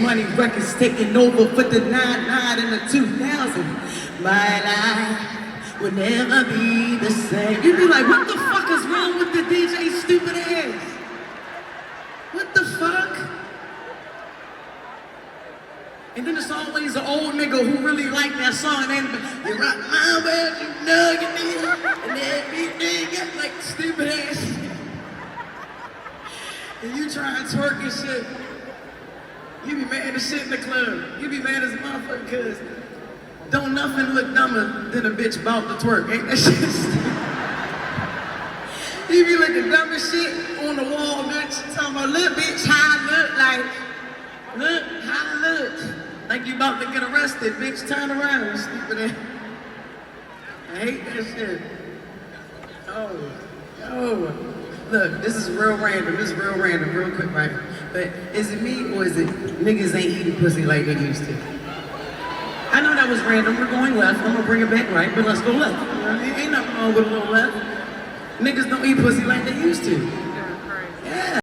Money Records taking over for the 99 and the 2000. My life will never be the same. You be like, what the fuck is wrong with the DJ stupid ass? What the fuck? And then there's always an old nigga who really like that song and you rock my world, you know you need and everything got like stupid ass. And you try and twerk and shit. You be mad as shit in the club. You be mad as a motherfucker cause don't nothing look dumber than a bitch bout to twerk. Ain't that shit stupid? You be looking dumb as shit on the wall, bitch. Talking about, look, bitch, how I look like. Look, how I look. Like you about to get arrested, bitch. Turn around, stupid ass. I hate that shit. Oh. Look, this is real random. This is real random, real quick, right? But is it me or is it niggas ain't eating pussy like they used to? I know that was random. We're going left. I'm gonna bring it back right, but let's go left. Ain't nothing wrong with a little left. Niggas don't eat pussy like they used to.